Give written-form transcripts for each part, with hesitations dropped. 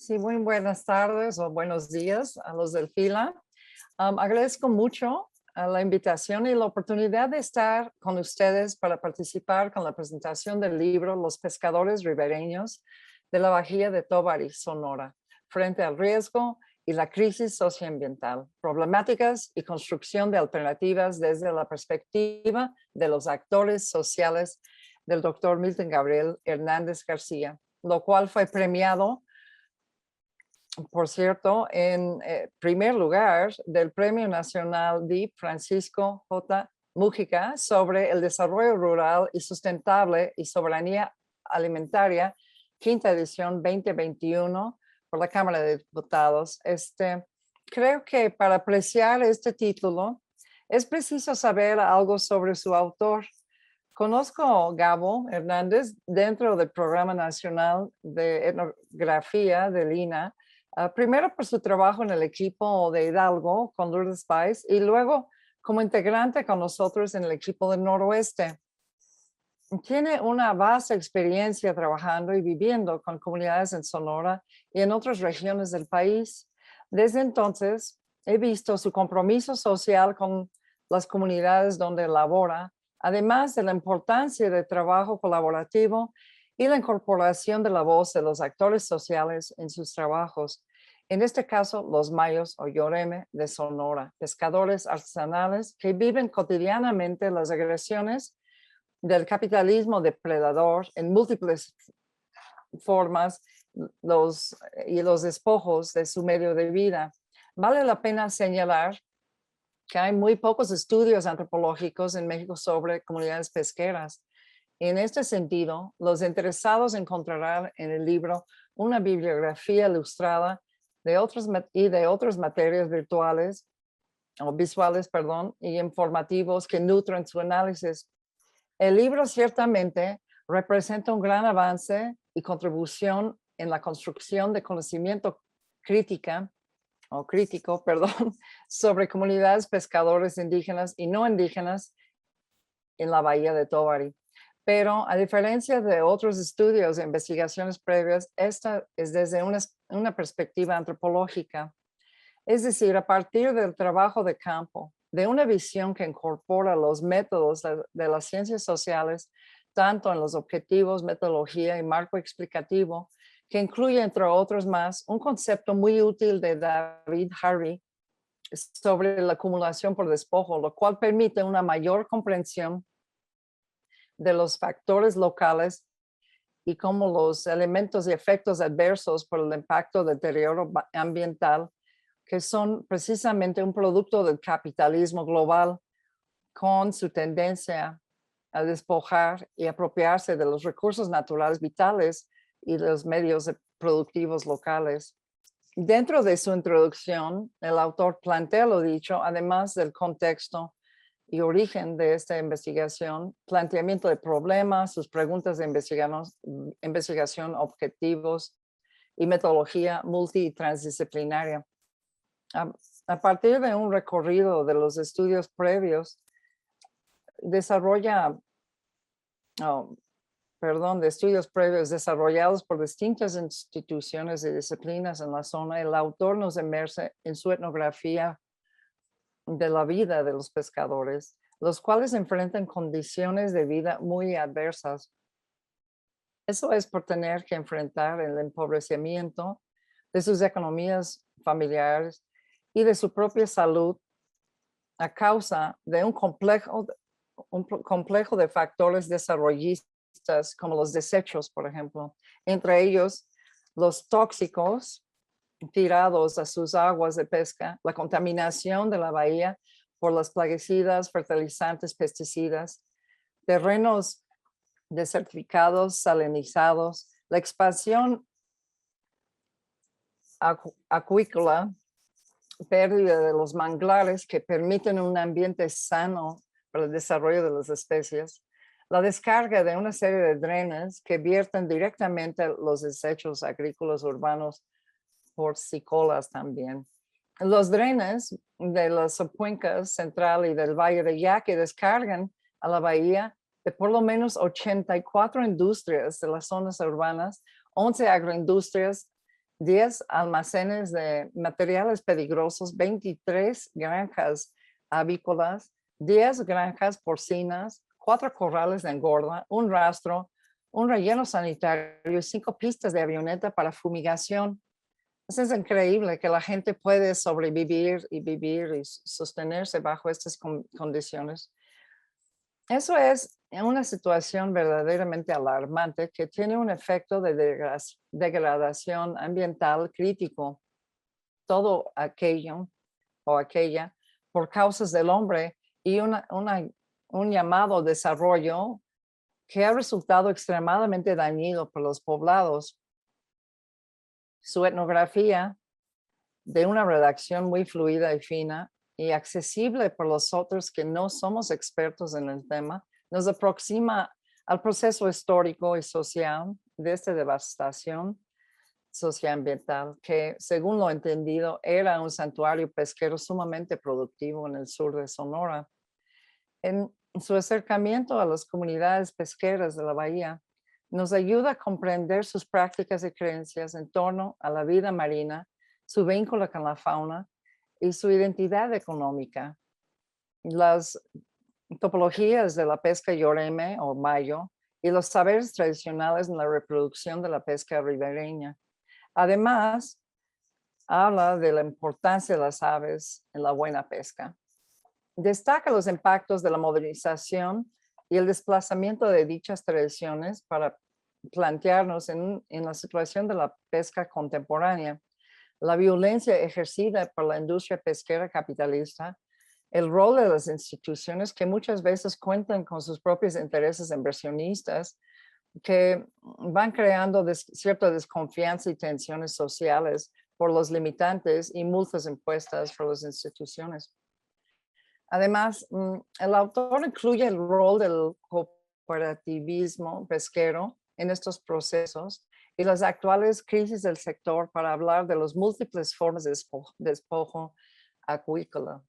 Sí, muy buenas tardes o buenos días a los del FILA. Agradezco mucho la invitación y la oportunidad de estar con ustedes para participar con la presentación del libro Los pescadores ribereños de la Bahía de Tobari, Sonora, frente al riesgo y la crisis socioambiental, problemáticas y construcción de alternativas desde la perspectiva de los actores sociales del doctor Milton Gabriel Hernández García, lo cual fue premiado, por cierto, en primer lugar del Premio Nacional DIP Francisco J. Mújica sobre el desarrollo rural y sustentable y soberanía alimentaria, quinta edición 2021 por la Cámara de Diputados. Creo que para apreciar este título es preciso saber algo sobre su autor. Conozco a Gabo Hernández dentro del Programa Nacional de Etnografía del INA, primero por su trabajo en el equipo de Hidalgo con Lourdes Páez y luego como integrante con nosotros en el equipo del Noroeste. Tiene una vasta experiencia trabajando y viviendo con comunidades en Sonora y en otras regiones del país. Desde entonces, he visto su compromiso social con las comunidades donde labora, además de la importancia del trabajo colaborativo y la incorporación de la voz de los actores sociales en sus trabajos. En este caso, los mayos o Yoreme de Sonora, pescadores artesanales que viven cotidianamente las agresiones del capitalismo depredador en múltiples formas y los despojos de su medio de vida. Vale la pena señalar que hay muy pocos estudios antropológicos en México sobre comunidades pesqueras. En este sentido, los interesados encontrarán en el libro una bibliografía ilustrada de otras materias virtuales o visuales, y informativos que nutren su análisis. El libro ciertamente representa un gran avance y contribución en la construcción de conocimiento crítico, sobre comunidades pescadores indígenas y no indígenas en la Bahía de Tobari. Pero a diferencia de otros estudios e investigaciones previas, esta es desde una perspectiva antropológica. Es decir, a partir del trabajo de campo, de una visión que incorpora los métodos de las ciencias sociales, tanto en los objetivos, metodología y marco explicativo, que incluye, entre otros más, un concepto muy útil de David Harvey sobre la acumulación por despojo, lo cual permite una mayor comprensión de los factores locales y cómo los elementos y efectos adversos por el impacto del deterioro ambiental, que son precisamente un producto del capitalismo global con su tendencia a despojar y apropiarse de los recursos naturales vitales y de los medios productivos locales. Dentro de su introducción, el autor plantea lo dicho, además del contexto y origen de esta investigación, planteamiento de problemas, sus preguntas de investigación, objetivos y metodología multi y transdisciplinaria. A partir de un recorrido de los estudios previos, de estudios previos desarrollados por distintas instituciones y disciplinas en la zona, el autor nos inmerse en su etnografía de la vida de los pescadores, los cuales enfrentan condiciones de vida muy adversas. Eso es por tener que enfrentar el empobrecimiento de sus economías familiares y de su propia salud a causa de un complejo de factores desarrollistas como los desechos, por ejemplo, entre ellos los tóxicos tirados a sus aguas de pesca, la contaminación de la bahía por las plaguicidas, fertilizantes, pesticidas, terrenos desertificados, salinizados, la expansión acuícola, pérdida de los manglares que permiten un ambiente sano para el desarrollo de las especies, la descarga de una serie de drenes que vierten directamente los desechos agrícolas urbanos por sicolas también. Los drenes de las subcuencas central y del Valle de Yaqui descargan a la bahía de por lo menos 84 industrias de las zonas urbanas, 11 agroindustrias, 10 almacenes de materiales peligrosos, 23 granjas avícolas, 10 granjas porcinas, 4 corrales de engorda, un rastro, un relleno sanitario y 5 pistas de avioneta para fumigación. Es increíble que la gente puede sobrevivir y vivir y sostenerse bajo estas condiciones. Eso es una situación verdaderamente alarmante que tiene un efecto de degradación ambiental crítico. Todo aquello o aquella por causas del hombre y un llamado desarrollo que ha resultado extremadamente dañino por los poblados. Su etnografía, de una redacción muy fluida y fina y accesible por los otros que no somos expertos en el tema, nos aproxima al proceso histórico y social de esta devastación socioambiental, que según lo entendido era un santuario pesquero sumamente productivo en el sur de Sonora. En su acercamiento a las comunidades pesqueras de la bahía, nos ayuda a comprender sus prácticas y creencias en torno a la vida marina, su vínculo con la fauna y su identidad económica. Las topologías de la pesca yoreme o mayo y los saberes tradicionales en la reproducción de la pesca ribereña. Además, habla de la importancia de las aves en la buena pesca. Destaca los impactos de la modernización y el desplazamiento de dichas tradiciones para plantearnos en la situación de la pesca contemporánea, la violencia ejercida por la industria pesquera capitalista, el rol de las instituciones que muchas veces cuentan con sus propios intereses inversionistas que van creando cierta desconfianza y tensiones sociales por los limitantes y multas impuestas por las instituciones. Además, el autor incluye el rol del cooperativismo pesquero en estos procesos y las actuales crisis del sector para hablar de las múltiples formas de despojo acuícola.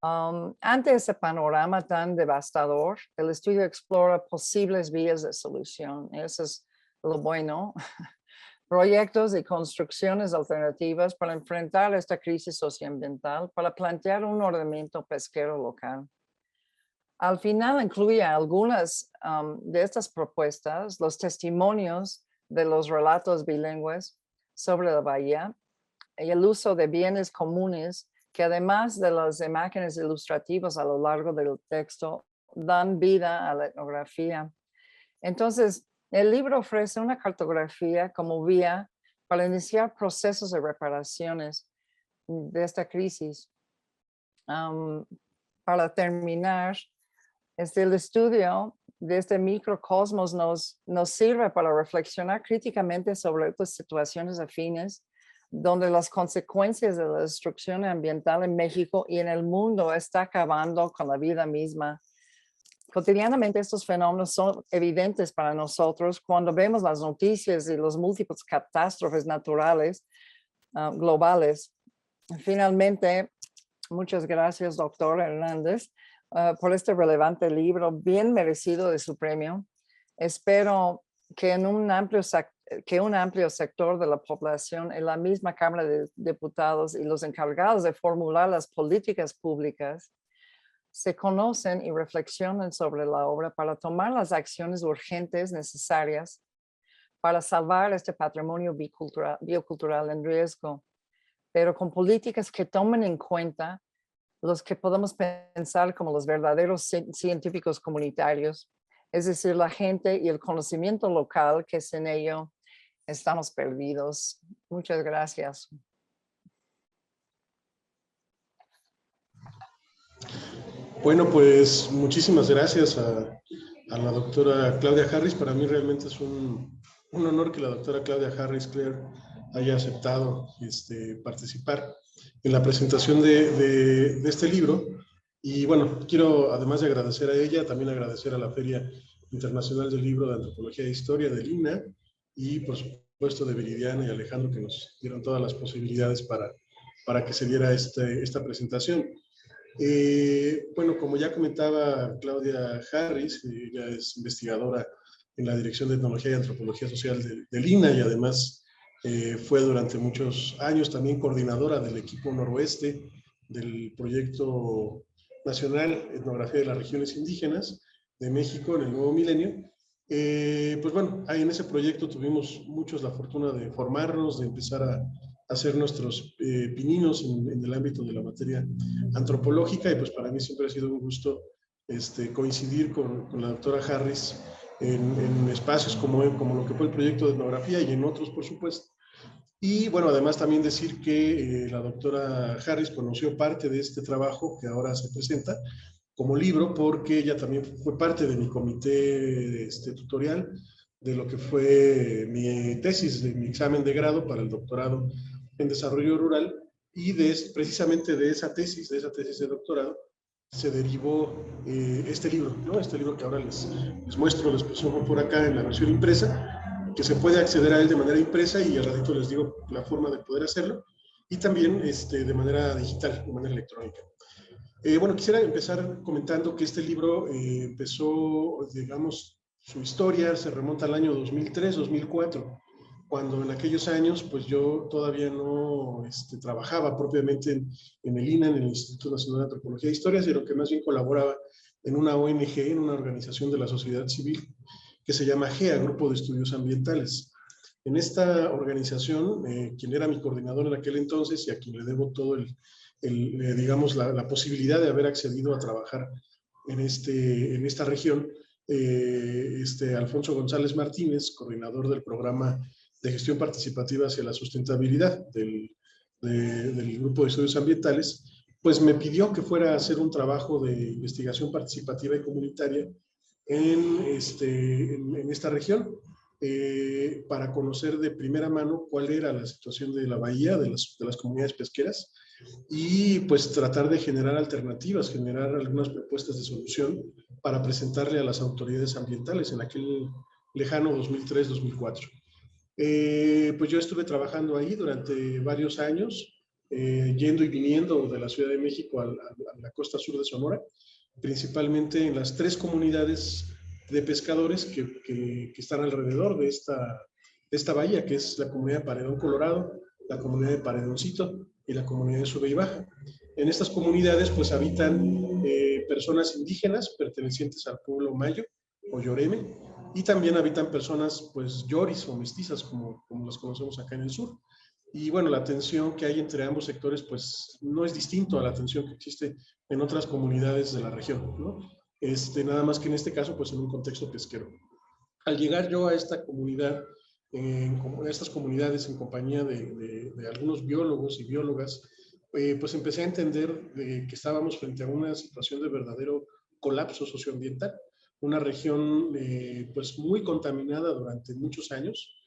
Ante ese panorama tan devastador, el estudio explora posibles vías de solución. Eso es lo bueno. Proyectos y construcciones alternativas para enfrentar esta crisis socioambiental, para plantear un ordenamiento pesquero local. Al final incluye algunas de estas propuestas, los testimonios de los relatos bilingües sobre la bahía y el uso de bienes comunes que además de las imágenes ilustrativas a lo largo del texto, dan vida a la etnografía. Entonces, el libro ofrece una cartografía como vía para iniciar procesos de reparaciones de esta crisis. Para terminar, el estudio de este microcosmos nos sirve para reflexionar críticamente sobre estas situaciones afines donde las consecuencias de la destrucción ambiental en México y en el mundo está acabando con la vida misma. Cotidianamente estos fenómenos son evidentes para nosotros cuando vemos las noticias y los múltiples catástrofes naturales globales. Finalmente, muchas gracias, doctor Hernández, por este relevante libro, bien merecido de su premio. Espero que un amplio sector de la población en la misma Cámara de Diputados y los encargados de formular las políticas públicas se conocen y reflexionen sobre la obra para tomar las acciones urgentes necesarias para salvar este patrimonio biocultural en riesgo, pero con políticas que tomen en cuenta los que podemos pensar como los verdaderos científicos comunitarios, es decir, la gente y el conocimiento local, que sin ello estamos perdidos. Muchas gracias. Bueno, pues muchísimas gracias a la doctora Claudia Harris. Para mí realmente es un honor que la doctora Claudia Harris Claire haya aceptado participar en la presentación de este libro. Y bueno, quiero, además de agradecer a ella, también agradecer a la Feria Internacional del Libro de Antropología e Historia de Lina y por supuesto de Viridiana y Alejandro, que nos dieron todas las posibilidades para que se diera esta presentación. Bueno, como ya comentaba Claudia Harris, ella es investigadora en la Dirección de Etnología y Antropología Social de Lina y además Fue durante muchos años también coordinadora del equipo noroeste del proyecto nacional Etnografía de las Regiones Indígenas de México en el nuevo milenio. Pues bueno, ahí en ese proyecto tuvimos muchos la fortuna de formarnos, de empezar a hacer nuestros pininos en el ámbito de la materia antropológica, y pues para mí siempre ha sido un gusto coincidir con la doctora Harris en espacios como lo que fue el proyecto de etnografía y en otros, por supuesto. Y bueno, además también decir que la doctora Harris conoció parte de este trabajo que ahora se presenta como libro, porque ella también fue parte de mi comité tutorial de lo que fue mi tesis, de mi examen de grado para el doctorado en desarrollo rural, y precisamente de esa tesis de doctorado, se derivó este libro, ¿no? Este libro que ahora les muestro, les pongo por acá en la versión impresa, que se puede acceder a él de manera impresa, y al ratito les digo la forma de poder hacerlo, y también de manera digital, de manera electrónica. Bueno, quisiera empezar comentando que este libro empezó, digamos, su historia se remonta al año 2003-2004, cuando en aquellos años, pues yo todavía no trabajaba propiamente en el INA, en el Instituto Nacional de Antropología e Historia, sino que más bien colaboraba en una ONG, en una organización de la sociedad civil, que se llama GEA, Grupo de Estudios Ambientales. En esta organización, quien era mi coordinador en aquel entonces y a quien le debo todo digamos, la posibilidad de haber accedido a trabajar en esta región, Alfonso González Martínez, coordinador del programa de gestión participativa hacia la sustentabilidad del Grupo de Estudios Ambientales, pues me pidió que fuera a hacer un trabajo de investigación participativa y comunitaria en esta región, para conocer de primera mano cuál era la situación de la bahía, de las comunidades pesqueras, y pues tratar de generar alternativas, generar algunas propuestas de solución para presentarle a las autoridades ambientales en aquel lejano 2003-2004. Pues yo estuve trabajando ahí durante varios años, yendo y viniendo de la Ciudad de México a la costa sur de Sonora, principalmente en las 3 comunidades de pescadores que están alrededor de esta bahía, que es la comunidad de Paredón Colorado, la comunidad de Paredoncito y la comunidad de Sube y Baja. En estas comunidades pues habitan personas indígenas pertenecientes al pueblo mayo o yoreme, y también habitan personas pues yoris o mestizas, como las conocemos acá en el sur. Y bueno, la tensión que hay entre ambos sectores pues no es distinto a la tensión que existe en otras comunidades de la región, ¿no? Nada más que en este caso pues en un contexto pesquero. Al llegar yo a esta comunidad, estas comunidades en compañía de algunos biólogos y biólogas, pues empecé a entender que estábamos frente a una situación de verdadero colapso socioambiental, una región pues muy contaminada durante muchos años.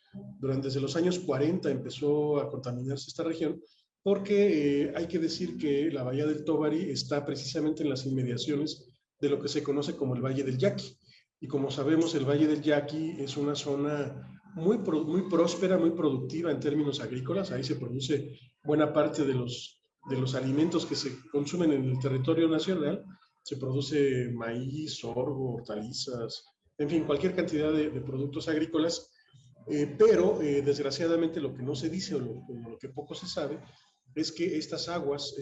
Desde los años 40 empezó a contaminarse esta región, porque hay que decir que la bahía del Tobari está precisamente en las inmediaciones de lo que se conoce como el Valle del Yaqui. Y como sabemos, el Valle del Yaqui es una zona muy próspera, muy productiva en términos agrícolas. Ahí se produce buena parte de los alimentos que se consumen en el territorio nacional. Se produce maíz, sorgo, hortalizas, en fin, cualquier cantidad de productos agrícolas. Pero desgraciadamente lo que no se dice o lo que poco se sabe es que estas aguas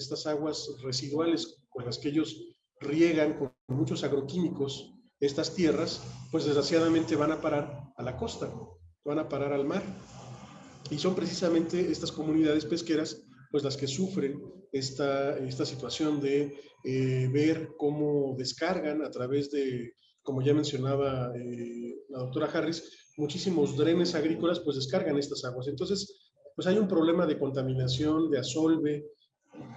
residuales con las que ellos riegan con muchos agroquímicos estas tierras, pues desgraciadamente van a parar a la costa, van a parar al mar. Y son precisamente estas comunidades pesqueras pues las que sufren esta situación de ver cómo descargan a través de, como ya mencionaba la doctora Harris, muchísimos drenes agrícolas pues descargan estas aguas. Entonces, pues hay un problema de contaminación, de asolve,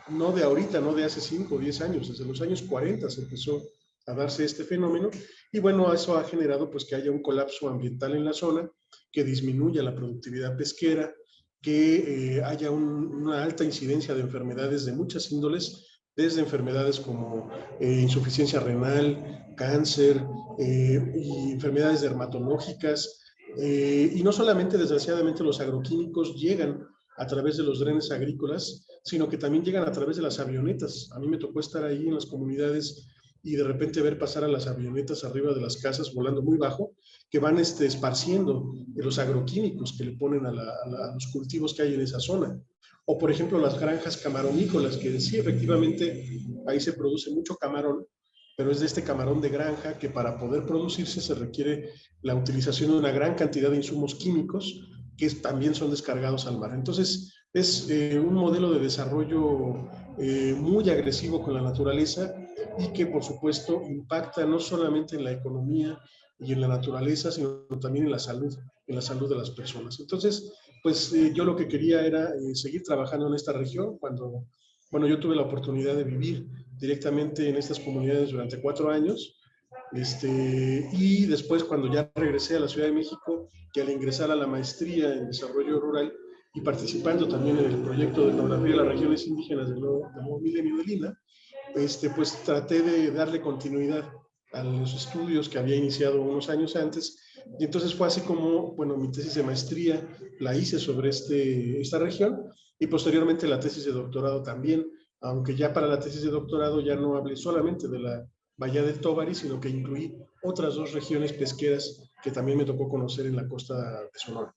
no de ahorita, no de hace 5 o 10 años, desde los años 40 se empezó a darse este fenómeno, y bueno, eso ha generado pues que haya un colapso ambiental en la zona, que disminuya la productividad pesquera, que haya una alta incidencia de enfermedades de muchas índoles, desde enfermedades como insuficiencia renal, cáncer, y enfermedades dermatológicas, y no solamente desgraciadamente los agroquímicos llegan a través de los drenes agrícolas, sino que también llegan a través de las avionetas. A mí me tocó estar ahí en las comunidades y de repente ver pasar a las avionetas arriba de las casas volando muy bajo, que van esparciendo los agroquímicos que le ponen a los cultivos que hay en esa zona. O por ejemplo las granjas camaronícolas, que sí, efectivamente ahí se produce mucho camarón, pero es de este camarón de granja que para poder producirse se requiere la utilización de una gran cantidad de insumos químicos que también son descargados al mar. Entonces, es un modelo de desarrollo muy agresivo con la naturaleza y que, por supuesto, impacta no solamente en la economía y en la naturaleza, sino también en la salud de las personas. Entonces, pues yo lo que quería era seguir trabajando en esta región cuando, bueno, yo tuve la oportunidad de vivir directamente en estas comunidades durante 4 años. Y después cuando ya regresé a la Ciudad de México, que al ingresar a la maestría en desarrollo rural y participando también en el proyecto de etnografía de las regiones indígenas del nuevo milenio de Lina, pues traté de darle continuidad a los estudios que había iniciado unos años antes. Y entonces fue así como, bueno, mi tesis de maestría la hice sobre esta región y posteriormente la tesis de doctorado también, aunque ya para la tesis de doctorado ya no hablé solamente de la Bahía del Tóbari, sino que incluí otras 2 regiones pesqueras que también me tocó conocer en la costa de Sonora.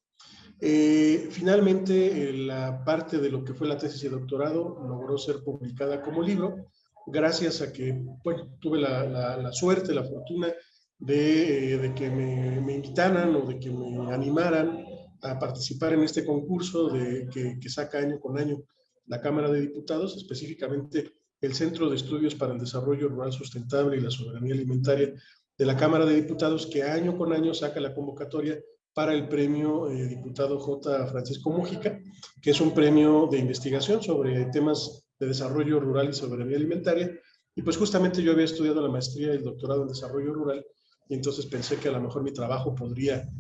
Finalmente, la parte de lo que fue la tesis de doctorado logró ser publicada como libro, gracias a que, bueno, tuve la suerte, la fortuna de que me invitaran o de que me animaran a participar en este concurso que saca año con año la Cámara de Diputados, específicamente el Centro de Estudios para el Desarrollo Rural Sustentable y la Soberanía Alimentaria de la Cámara de Diputados, que año con año saca la convocatoria para el premio diputado J. Francisco Mújica, que es un premio de investigación sobre temas de desarrollo rural y soberanía alimentaria. Y pues justamente yo había estudiado la maestría y el doctorado en desarrollo rural, y entonces pensé que a lo mejor mi trabajo podría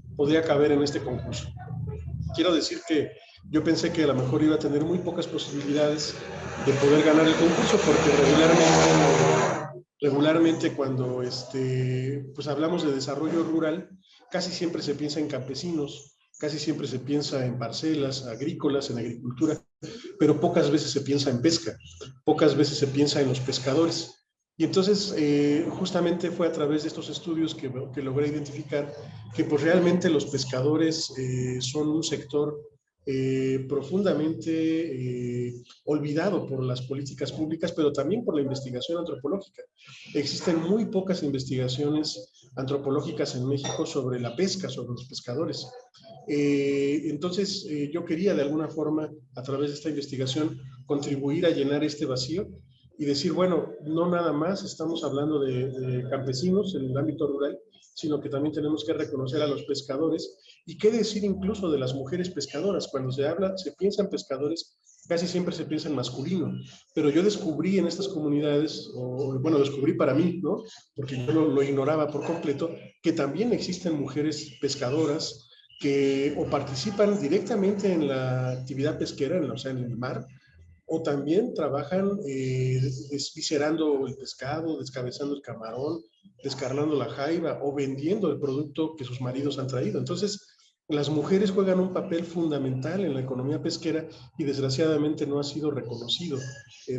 caber en este concurso. Quiero decir que yo pensé que a lo mejor iba a tener muy pocas posibilidades de poder ganar el concurso, porque regularmente cuando pues hablamos de desarrollo rural, casi siempre se piensa en campesinos, casi siempre se piensa en parcelas agrícolas, en agricultura, pero pocas veces se piensa en pesca, pocas veces se piensa en los pescadores. Y entonces, justamente fue a través de estos estudios que logré identificar que pues realmente los pescadores son un sector profundamente olvidado por las políticas públicas, pero también por la investigación antropológica. Existen muy pocas investigaciones antropológicas en México sobre la pesca, sobre los pescadores. Entonces, yo quería de alguna forma, a través de esta investigación, contribuir a llenar este vacío y decir, bueno, no nada más estamos hablando de campesinos en el ámbito rural, sino que también tenemos que reconocer a los pescadores y qué decir incluso de las mujeres pescadoras. Cuando se piensa en pescadores, casi siempre se piensa en masculino, pero yo descubrí en estas comunidades, bueno, descubrí para mí, ¿no? Porque yo lo ignoraba por completo, que también existen mujeres pescadoras que o participan directamente en la actividad pesquera, o sea, en el mar, o también trabajan desviscerando el pescado, descabezando el camarón, descarnando la jaiba o vendiendo el producto que sus maridos han traído. Entonces, las mujeres juegan un papel fundamental en la economía pesquera y desgraciadamente no ha sido reconocido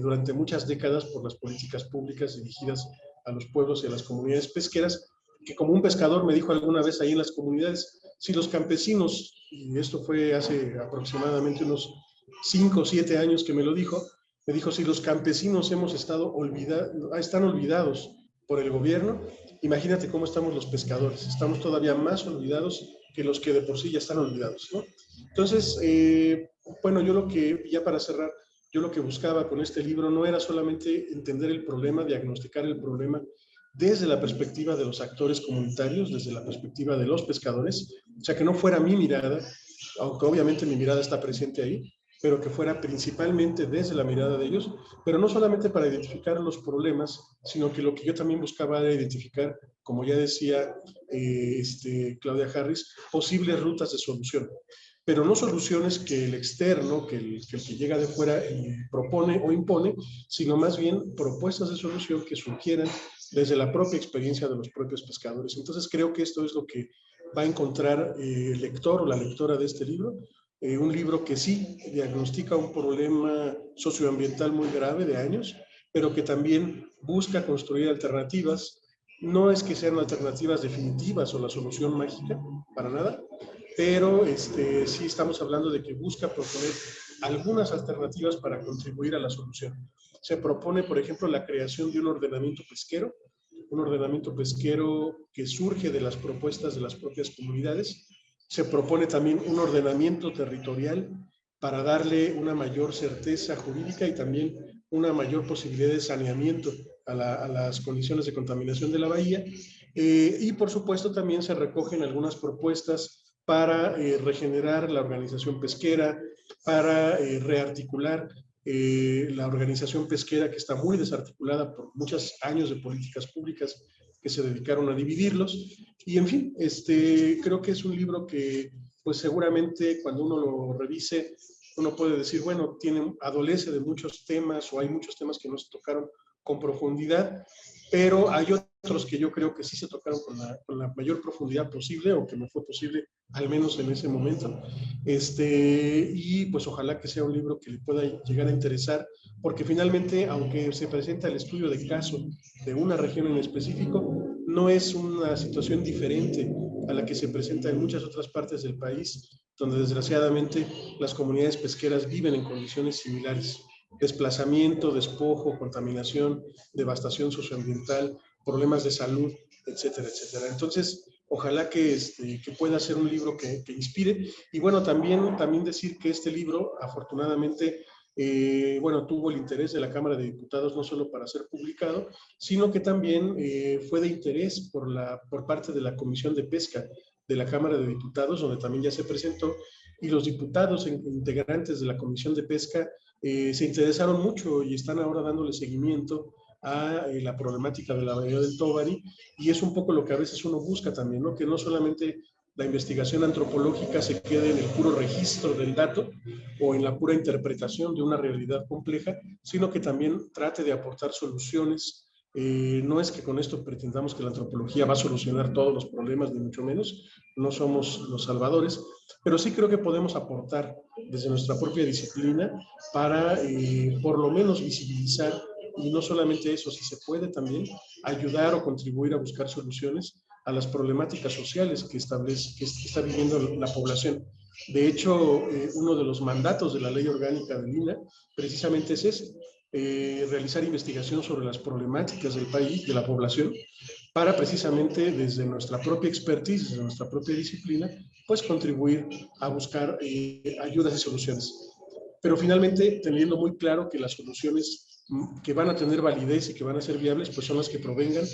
durante muchas décadas por las políticas públicas dirigidas a los pueblos y a las comunidades pesqueras, que como un pescador me dijo alguna vez ahí en las comunidades, si los campesinos, y esto fue hace aproximadamente unos 5 o 7 años que me dijo, si los campesinos están olvidados por el gobierno, imagínate cómo estamos los pescadores, estamos todavía más olvidados que los que de por sí ya están olvidados, ¿no? Entonces, bueno, ya para cerrar, yo lo que buscaba con este libro no era solamente entender el problema, diagnosticar el problema desde la perspectiva de los actores comunitarios, desde la perspectiva de los pescadores, o sea, que no fuera mi mirada, aunque obviamente mi mirada está presente ahí, pero que fuera principalmente desde la mirada de ellos, pero no solamente para identificar los problemas, sino que lo que yo también buscaba era identificar, como ya decía Claudia Harris, posibles rutas de solución, pero no soluciones que el externo, que el que llega de fuera propone o impone, sino más bien propuestas de solución que surgieran desde la propia experiencia de los propios pescadores. Entonces creo que esto es lo que va a encontrar el lector o la lectora de este libro, un libro que sí diagnostica un problema socioambiental muy grave de años, pero que también busca construir alternativas. No es que sean alternativas definitivas o la solución mágica, para nada, pero sí estamos hablando de que busca proponer algunas alternativas para contribuir a la solución. Se propone, por ejemplo, la creación de un ordenamiento pesquero que surge de las propuestas de las propias comunidades. Se propone también un ordenamiento territorial para darle una mayor certeza jurídica y también una mayor posibilidad de saneamiento a las condiciones de contaminación de la bahía. Y por supuesto también se recogen algunas propuestas para regenerar la organización pesquera, para rearticular la organización pesquera que está muy desarticulada por muchos años de políticas públicas que se dedicaron a dividirlos. Y en fin, creo que es un libro que pues seguramente cuando uno lo revise, uno puede decir, bueno, adolece de muchos temas o hay muchos temas que no se tocaron con profundidad, pero hay otros que yo creo que sí se tocaron con la mayor profundidad posible o que me fue posible al menos en ese momento. Y pues ojalá que sea un libro que le pueda llegar a interesar, porque finalmente, aunque se presenta el estudio de caso de una región en específico, no es una situación diferente a la que se presenta en muchas otras partes del país, donde desgraciadamente las comunidades pesqueras viven en condiciones similares. Desplazamiento, despojo, contaminación, devastación socioambiental, problemas de salud, etcétera, etcétera. Entonces, ojalá que pueda ser un libro que inspire. Y bueno, también decir que este libro, afortunadamente, bueno, tuvo el interés de la Cámara de Diputados no solo para ser publicado, sino que también fue de interés por parte de la Comisión de Pesca de la Cámara de Diputados, donde también ya se presentó, y los diputados integrantes de la Comisión de Pesca se interesaron mucho y están ahora dándole seguimiento a la problemática de la bahía del Tóbari, y es un poco lo que a veces uno busca también, ¿no? Que no solamente la investigación antropológica se quede en el puro registro del dato o en la pura interpretación de una realidad compleja, sino que también trate de aportar soluciones. No es que con esto pretendamos que la antropología va a solucionar todos los problemas, ni mucho menos, no somos los salvadores, pero sí creo que podemos aportar desde nuestra propia disciplina para por lo menos visibilizar, y no solamente eso, si se puede también ayudar o contribuir a buscar soluciones a las problemáticas sociales que está viviendo la población. De hecho, uno de los mandatos de la Ley Orgánica del INAH precisamente es ese, realizar investigación sobre las problemáticas del país, de la población, para precisamente desde nuestra propia expertise, desde nuestra propia disciplina, pues contribuir a buscar ayudas y soluciones. Pero finalmente teniendo muy claro que las soluciones que van a tener validez y que van a ser viables, pues son las que provengan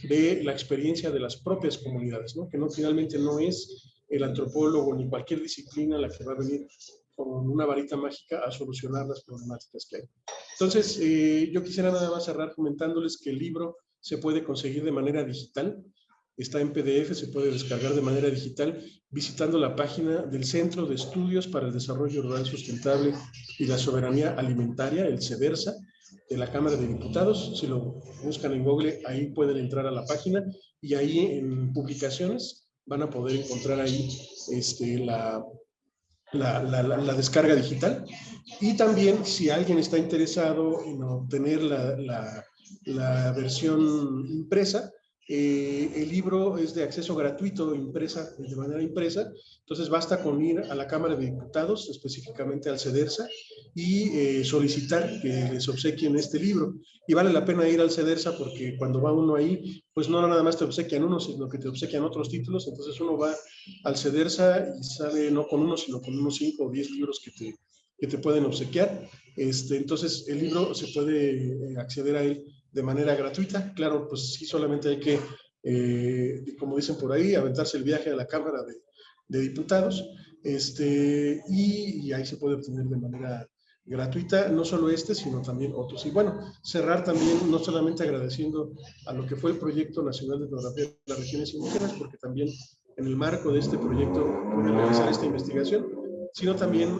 de la experiencia de las propias comunidades, ¿no? Que no, finalmente no es el antropólogo ni cualquier disciplina la que va a venir con una varita mágica a solucionar las problemáticas que hay. Entonces, yo quisiera nada más cerrar comentándoles que el libro se puede conseguir de manera digital, está en PDF, se puede descargar de manera digital visitando la página del Centro de Estudios para el Desarrollo Rural Sustentable y la Soberanía Alimentaria, el CEDERSA, de la Cámara de Diputados. Si lo buscan en Google, ahí pueden entrar a la página y ahí en publicaciones van a poder encontrar ahí la descarga digital. Y también, si alguien está interesado en obtener la versión impresa, el libro es de acceso gratuito, de manera impresa, entonces basta con ir a la Cámara de Diputados, específicamente al CEDERSA, y solicitar que les obsequien este libro. Y vale la pena ir al CEDERSA porque cuando va uno ahí, pues no nada más te obsequian uno, sino que te obsequian otros títulos, entonces uno va al CEDERSA y sale no con uno, sino con unos 5 o 10 libros que te pueden obsequiar. Entonces, el libro se puede acceder a él de manera gratuita. Claro, pues sí, solamente hay que, como dicen por ahí, aventarse el viaje a la Cámara de Diputados, y ahí se puede obtener de manera gratuita, no solo sino también otros. Y bueno, cerrar también, no solamente agradeciendo a lo que fue el Proyecto Nacional de Etnografía de las Regiones Indígenas, porque también en el marco de este proyecto pude realizar esta investigación, sino también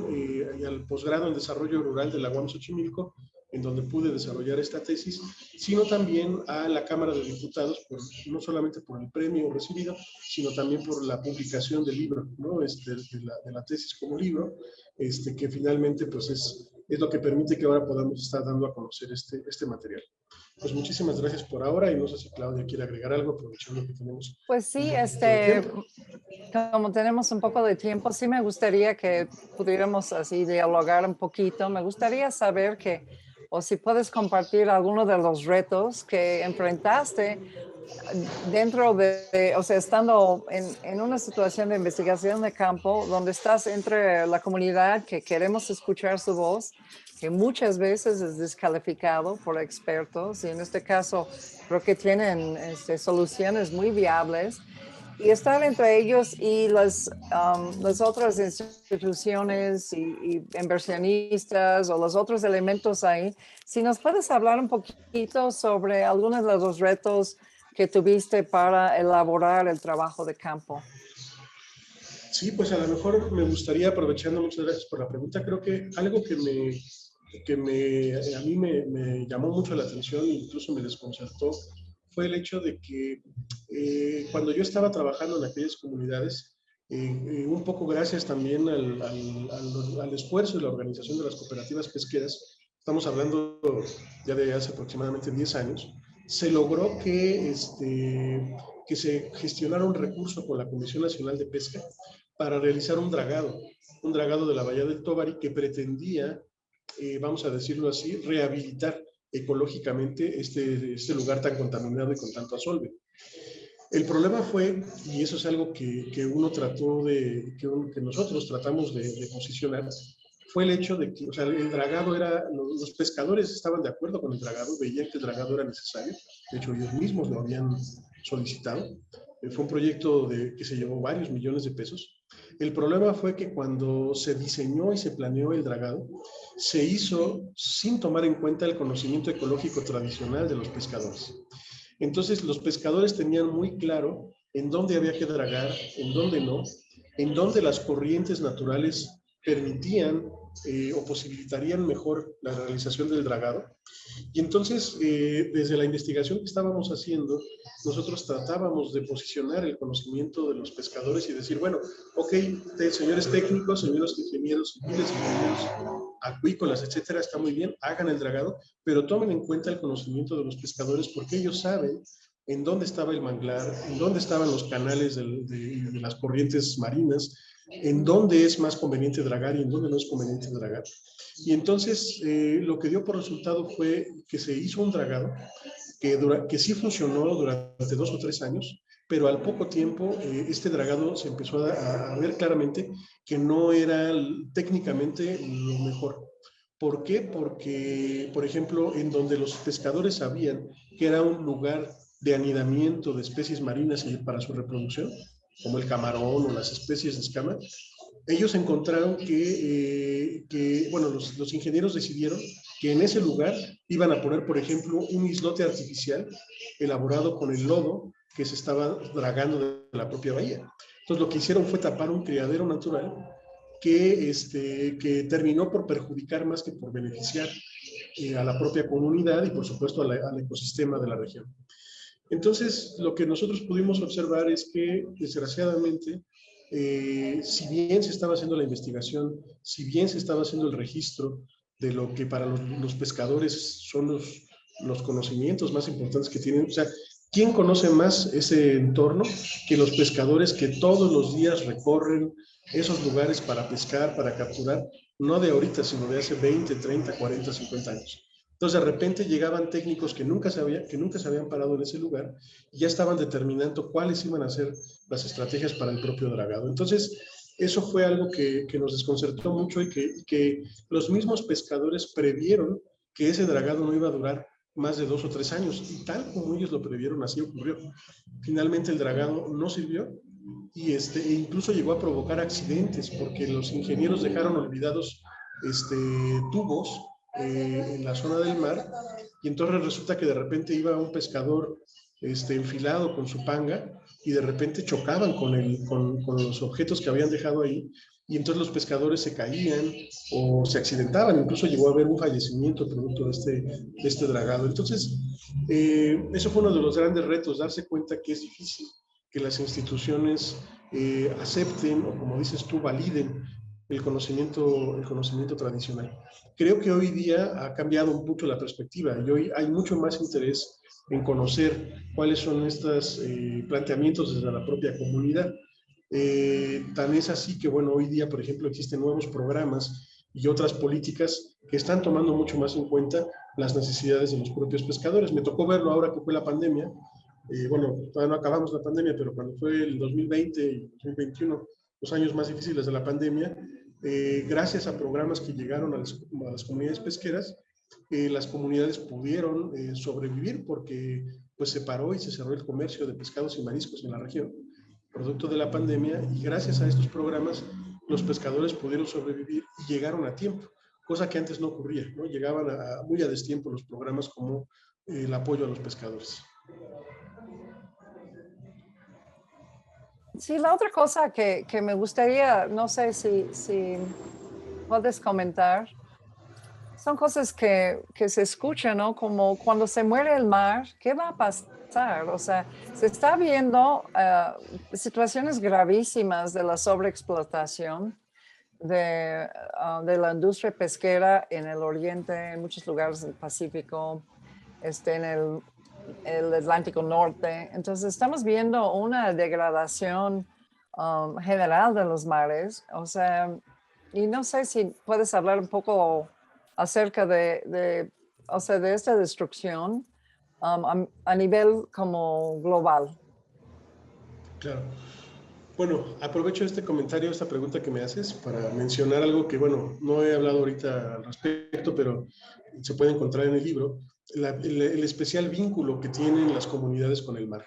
al posgrado en Desarrollo Rural de la UAM Xochimilco, en donde pude desarrollar esta tesis, sino también a la Cámara de Diputados, no solamente por el premio recibido, sino también por la publicación del libro, ¿no? De la tesis como libro, que finalmente pues es es lo que permite que ahora podamos estar dando a conocer este material. Pues muchísimas gracias por ahora y no sé si Claudia quiere agregar algo, aprovechando que tenemos Pues sí, un poquito de tiempo. como tenemos un poco de tiempo, sí me gustaría que pudiéramos así dialogar un poquito. Me gustaría saber o si puedes compartir alguno de los retos que enfrentaste dentro o sea, estando en una situación de investigación de campo, donde estás entre la comunidad que queremos escuchar su voz, que muchas veces es descalificado por expertos, y en este caso creo que tienen soluciones muy viables, y estar entre ellos y las otras instituciones y inversionistas o los otros elementos ahí. Si nos puedes hablar un poquito sobre algunos de los retos que tuviste para elaborar el trabajo de campo. Sí, pues a lo mejor me gustaría, aprovechando, muchas gracias por la pregunta, creo que algo que a mí me llamó mucho la atención e incluso me desconcertó fue el hecho de que cuando yo estaba trabajando en aquellas comunidades, un poco gracias también al esfuerzo y la organización de las cooperativas pesqueras, estamos hablando ya de hace aproximadamente 10 años, se logró que se gestionara un recurso con la Comisión Nacional de Pesca para realizar un dragado de la Bahía del Tóbari que pretendía, vamos a decirlo así, rehabilitar ecológicamente este lugar tan contaminado y con tanto asolve. El problema fue, y eso es algo que uno trató que nosotros tratamos de posicionar, fue el hecho de que, o sea, el dragado los pescadores estaban de acuerdo con el dragado, veían que el dragado era necesario, de hecho ellos mismos lo habían solicitado, fue un proyecto que se llevó varios millones de pesos. El problema fue que cuando se diseñó y se planeó el dragado, se hizo sin tomar en cuenta el conocimiento ecológico tradicional de los pescadores. Entonces los pescadores tenían muy claro en dónde había que dragar, en dónde no, en dónde las corrientes naturales permitían o posibilitarían mejor la realización del dragado. Y entonces, desde la investigación que estábamos haciendo, nosotros tratábamos de posicionar el conocimiento de los pescadores y decir, bueno, ok, señores técnicos, señores ingenieros civiles, ingenieros acuícolas, etcétera, está muy bien, hagan el dragado, pero tomen en cuenta el conocimiento de los pescadores porque ellos saben en dónde estaba el manglar, en dónde estaban los canales de las corrientes marinas, en dónde es más conveniente dragar y en dónde no es conveniente dragar. Y entonces lo que dio por resultado fue que se hizo un dragado que sí funcionó durante 2 o 3 años, pero al poco tiempo este dragado se empezó a ver claramente que no era técnicamente lo mejor. ¿Por qué? Porque, por ejemplo, en donde los pescadores sabían que era un lugar de anidamiento de especies marinas y para su reproducción, como el camarón o las especies de escama, ellos encontraron bueno, los ingenieros decidieron que en ese lugar iban a poner, por ejemplo, un islote artificial elaborado con el lodo que se estaba dragando de la propia bahía. Entonces lo que hicieron fue tapar un criadero natural que terminó por perjudicar más que por beneficiar a la propia comunidad y por supuesto al ecosistema de la región. Entonces, lo que nosotros pudimos observar es que, desgraciadamente, si bien se estaba haciendo la investigación, si bien se estaba haciendo el registro de lo que para los pescadores son los conocimientos más importantes que tienen, o sea, ¿quién conoce más ese entorno que los pescadores que todos los días recorren esos lugares para pescar, para capturar, no de ahorita, sino de hace 20, 30, 40, 50 años? Entonces, de repente llegaban técnicos que nunca se habían parado en ese lugar y ya estaban determinando cuáles iban a ser las estrategias para el propio dragado. Entonces, eso fue algo que nos desconcertó mucho y que los mismos pescadores previeron que ese dragado no iba a durar más de 2 o 3 años. Y tal como ellos lo previeron, así ocurrió. Finalmente, el dragado no sirvió y incluso llegó a provocar accidentes porque los ingenieros dejaron olvidados tubos en la zona del mar, y entonces resulta que de repente iba un pescador enfilado con su panga y de repente chocaban con los objetos que habían dejado ahí, y entonces los pescadores se caían o se accidentaban, incluso llegó a haber un fallecimiento producto de este dragado. Entonces, eso fue uno de los grandes retos, darse cuenta que es difícil que las instituciones acepten o, como dices tú, validen el conocimiento tradicional. Creo que hoy día ha cambiado un poco la perspectiva y hoy hay mucho más interés en conocer cuáles son estos planteamientos desde la propia comunidad. Tan es así que, bueno, hoy día, por ejemplo, existen nuevos programas y otras políticas que están tomando mucho más en cuenta las necesidades de los propios pescadores. Me tocó verlo ahora que fue la pandemia. Bueno, todavía no acabamos la pandemia, pero cuando fue el 2020 y 2021, los años más difíciles de la pandemia, gracias a programas que llegaron a las comunidades pesqueras, las comunidades pudieron sobrevivir porque pues se paró y se cerró el comercio de pescados y mariscos en la región, producto de la pandemia, y gracias a estos programas los pescadores pudieron sobrevivir y llegaron a tiempo, cosa que antes no ocurría, ¿no? Llegaban muy a destiempo los programas como el apoyo a los pescadores. Sí, la otra cosa que me gustaría, no sé si puedes comentar, son cosas que se escuchan, ¿no? Como cuando se muere el mar, ¿qué va a pasar? O sea, se está viendo situaciones gravísimas de la sobreexplotación de la industria pesquera en el oriente, en muchos lugares del Pacífico, en el Atlántico Norte. Entonces estamos viendo una degradación general de los mares. O sea, y no sé si puedes hablar un poco acerca o sea, de esta destrucción a nivel como global. Claro. Bueno, aprovecho este comentario, esta pregunta que me haces para mencionar algo que, bueno, no he hablado ahorita al respecto, pero se puede encontrar en el libro, el especial vínculo que tienen las comunidades con el mar.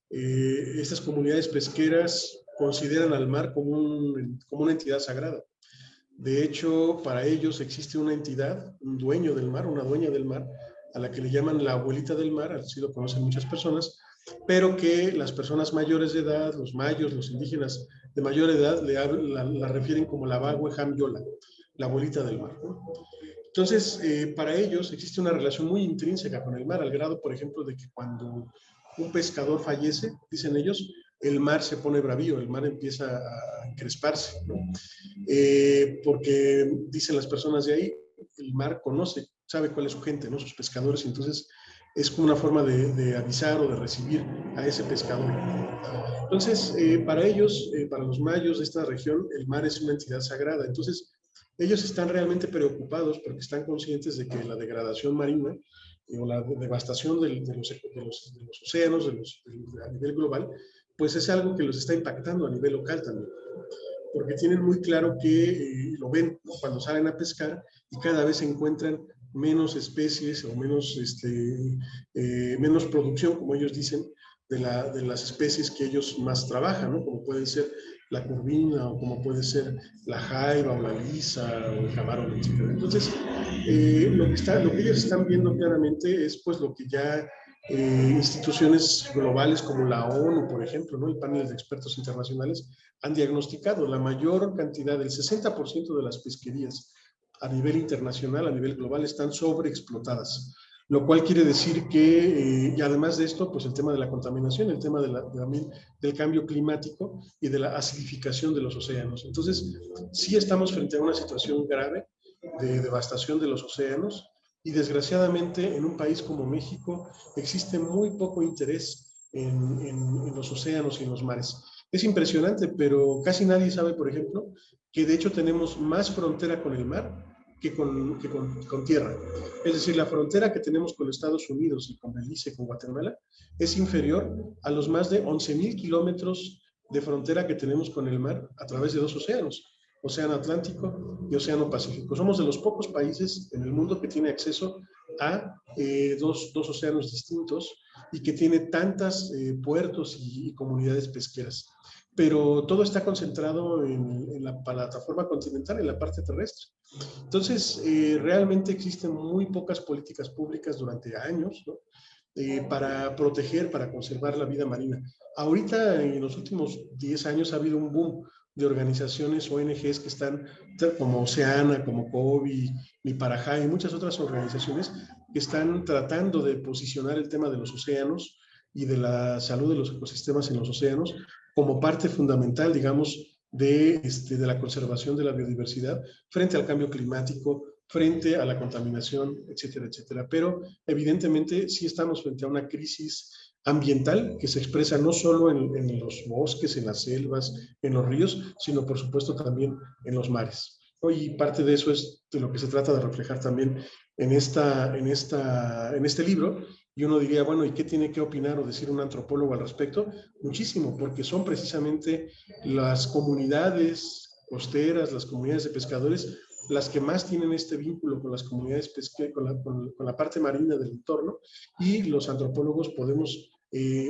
Estas comunidades pesqueras consideran al mar como una entidad sagrada. De hecho, para ellos existe una entidad, un dueño del mar, una dueña del mar, a la que le llaman la abuelita del mar, así lo conocen muchas personas, pero que las personas mayores de edad, los mayos, los indígenas de mayor edad, la refieren como la Bagüe Hamyola, la abuelita del mar, ¿no? Entonces, para ellos existe una relación muy intrínseca con el mar, al grado, por ejemplo, de que cuando un pescador fallece, dicen ellos, el mar se pone bravío, el mar empieza a encresparse, ¿no? Porque dicen las personas de ahí, el mar conoce, sabe cuál es su gente, ¿no? Sus pescadores, y entonces es como una forma de avisar o de recibir a ese pescador. Entonces, para ellos, para los mayos de esta región, el mar es una entidad sagrada. Entonces, ellos están realmente preocupados porque están conscientes de que la degradación marina o la devastación de los océanos a nivel global, pues es algo que los está impactando a nivel local también. Porque tienen muy claro que lo ven, ¿no?, cuando salen a pescar y cada vez se encuentran menos especies o menos producción, como ellos dicen, de las especies que ellos más trabajan, ¿no? Como puede ser la curvina o como puede ser la jaiba o la lisa o el camarón, etc. Entonces, lo que ellos están viendo claramente es pues lo que ya instituciones globales como la ONU, por ejemplo, ¿no?, el panel de expertos internacionales, han diagnosticado. La mayor cantidad, del 60% de las pesquerías a nivel internacional, a nivel global, están sobreexplotadas, lo cual quiere decir que, y además de esto, pues el tema de la contaminación, el tema también del cambio climático y de la acidificación de los océanos. Entonces, sí estamos frente a una situación grave de devastación de los océanos y desgraciadamente en un país como México existe muy poco interés en los océanos y en los mares. Es impresionante, pero casi nadie sabe, por ejemplo, que de hecho tenemos más frontera con el mar que con tierra. Es decir, la frontera que tenemos con Estados Unidos y con Belice, con Guatemala, es inferior a los más de 11,000 kilómetros de frontera que tenemos con el mar a través de dos océanos, Océano Atlántico y Océano Pacífico. Somos de los pocos países en el mundo que tiene acceso a dos océanos distintos y que tiene tantos puertos y comunidades pesqueras. Pero todo está concentrado en la plataforma continental, en la parte terrestre. Entonces, realmente existen muy pocas políticas públicas durante años, ¿no?, para proteger, para conservar la vida marina. Ahorita, en los últimos 10 años, ha habido un boom de organizaciones, ONGs que están, como Oceana, como COBI, Miparajá y muchas otras organizaciones que están tratando de posicionar el tema de los océanos y de la salud de los ecosistemas en los océanos como parte fundamental, digamos, de la conservación de la biodiversidad frente al cambio climático, frente a la contaminación, etcétera, etcétera. Pero evidentemente sí estamos frente a una crisis ambiental que se expresa no solo en los bosques, en las selvas, en los ríos, sino por supuesto también en los mares. Y parte de eso es de lo que se trata de reflejar también en este libro. Y uno diría, bueno, ¿y qué tiene que opinar o decir un antropólogo al respecto? Muchísimo, porque son precisamente las comunidades costeras, las comunidades de pescadores, las que más tienen este vínculo con las comunidades pesqueras, con la parte marina del entorno, y los antropólogos podemos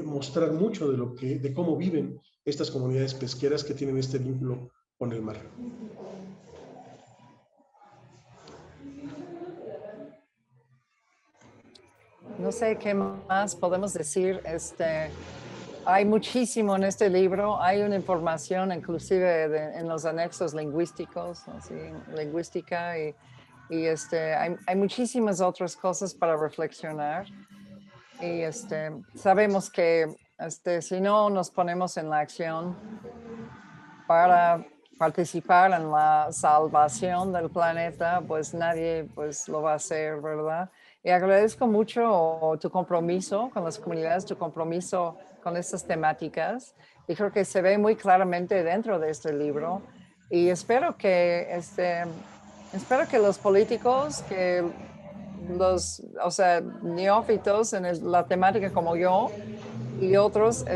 mostrar mucho de cómo viven estas comunidades pesqueras que tienen este vínculo con el mar. No sé qué más podemos decir. Hay muchísimo en este libro. Hay una información inclusive en los anexos lingüísticos, así, lingüística, y hay muchísimas otras cosas para reflexionar. Y sabemos que si no nos ponemos en la acción para participar en la salvación del planeta, pues nadie pues lo va a hacer, ¿verdad? Y agradezco mucho tu compromiso con las comunidades, tu compromiso con estas temáticas. Y creo que se ve muy claramente dentro de este libro. Y espero que los políticos, que los, o sea, neófitos en la temática como yo y otros,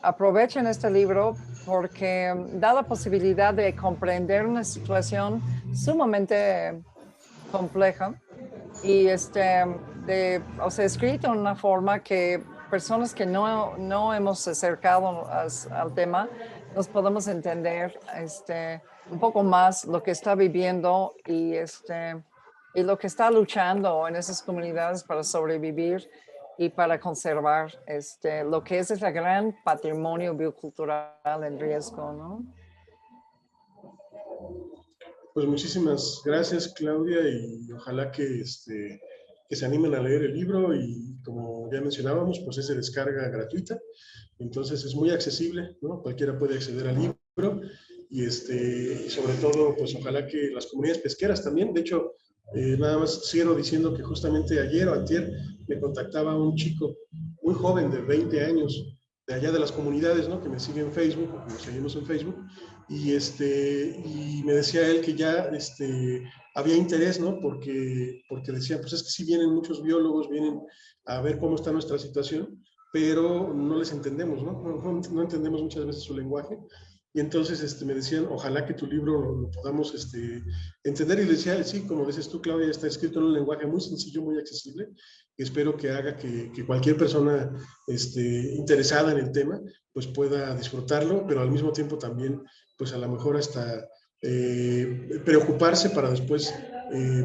aprovechen este libro porque da la posibilidad de comprender una situación sumamente compleja y escrito en una forma que personas que no hemos acercado al tema nos podemos entender un poco más lo que está viviendo y lo que está luchando en esas comunidades para sobrevivir y para conservar lo que es ese gran patrimonio biocultural en riesgo, ¿no? Pues muchísimas gracias, Claudia, y ojalá que se animen a leer el libro, y como ya mencionábamos, pues es de descarga gratuita, entonces es muy accesible, ¿no? Cualquiera puede acceder al libro, y sobre todo, pues ojalá que las comunidades pesqueras también. De hecho, nada más cierro diciendo que justamente ayer o antier me contactaba un chico muy joven de 20 años, de allá de las comunidades, ¿no? Que me sigue en Facebook, que nos seguimos en Facebook, y me decía él que ya había interés, ¿no? Porque decía, pues es que sí vienen muchos biólogos, vienen a ver cómo está nuestra situación, pero no les entendemos, ¿no? No entendemos muchas veces su lenguaje. Y entonces me decían, ojalá que tu libro lo podamos entender. Y le decía, sí, como dices tú, Claudia, está escrito en un lenguaje muy sencillo, muy accesible. Y espero que haga que cualquier persona interesada en el tema pues pueda disfrutarlo, pero al mismo tiempo también pues a lo mejor hasta preocuparse para después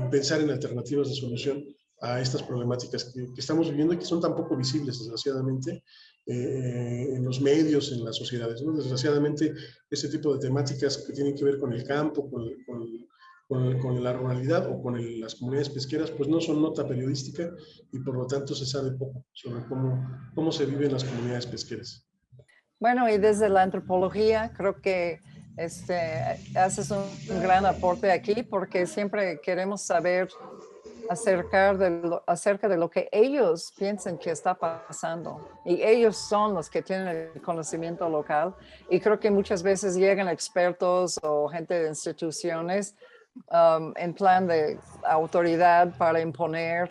pensar en alternativas de solución a estas problemáticas que estamos viviendo y que son tan poco visibles, desgraciadamente, en los medios, en las sociedades, ¿no? Desgraciadamente, este tipo de temáticas que tienen que ver con el campo, con la ruralidad o con las comunidades pesqueras, pues no son nota periodística, y por lo tanto se sabe poco sobre cómo se viven las comunidades pesqueras. Bueno, y desde la antropología creo que haces un gran aporte aquí porque siempre queremos saber acerca de lo que ellos piensan que está pasando. Y ellos son los que tienen el conocimiento local. Y creo que muchas veces llegan expertos o gente de instituciones en plan de autoridad para imponer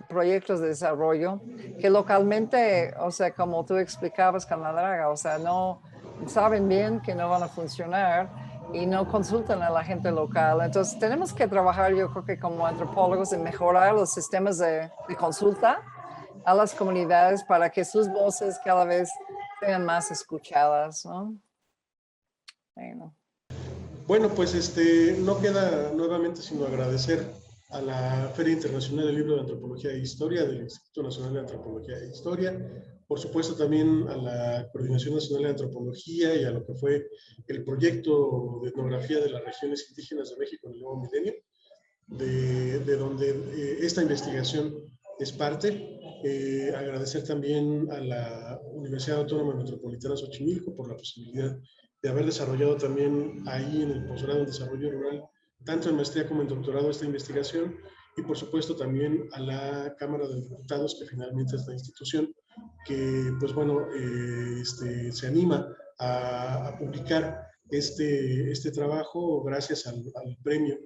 proyectos de desarrollo que localmente, o sea, como tú explicabas con la draga, o sea, no saben bien que no van a funcionar y no consultan a la gente local. Entonces, tenemos que trabajar, yo creo que como antropólogos, en mejorar los sistemas de consulta a las comunidades para que sus voces cada vez sean más escuchadas, ¿no? Bueno, pues no queda nuevamente sino agradecer a la Feria Internacional del Libro de Antropología e Historia del Instituto Nacional de Antropología e Historia, por supuesto también a la Coordinación Nacional de Antropología y a lo que fue el proyecto de etnografía de las regiones indígenas de México en el Nuevo Milenio, de donde esta investigación es parte. Agradecer también a la Universidad Autónoma Metropolitana Xochimilco por la posibilidad de haber desarrollado también ahí en el posgrado en desarrollo rural, tanto en maestría como en doctorado, esta investigación, y por supuesto también a la Cámara de Diputados, que finalmente es la institución que, pues bueno, se anima a publicar este trabajo gracias al premio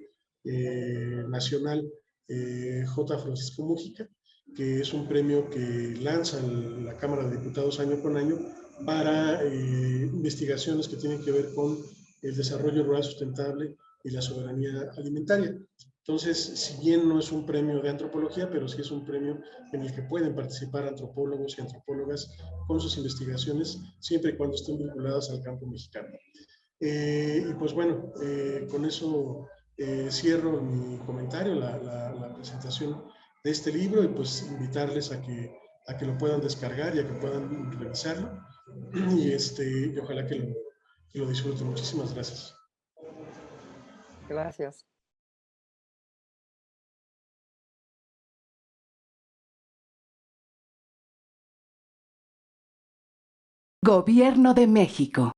nacional J. Francisco Mújica, que es un premio que lanza la Cámara de Diputados año con año para investigaciones que tienen que ver con el desarrollo rural sustentable y la soberanía alimentaria. Entonces, si bien no es un premio de antropología, pero sí es un premio en el que pueden participar antropólogos y antropólogas con sus investigaciones, siempre y cuando estén vinculadas al campo mexicano. Y pues bueno, con eso cierro mi comentario, la presentación de este libro, y pues invitarles a que lo puedan descargar y a que puedan revisarlo, y ojalá que lo disfruten. Muchísimas gracias. Gracias. Gobierno de México.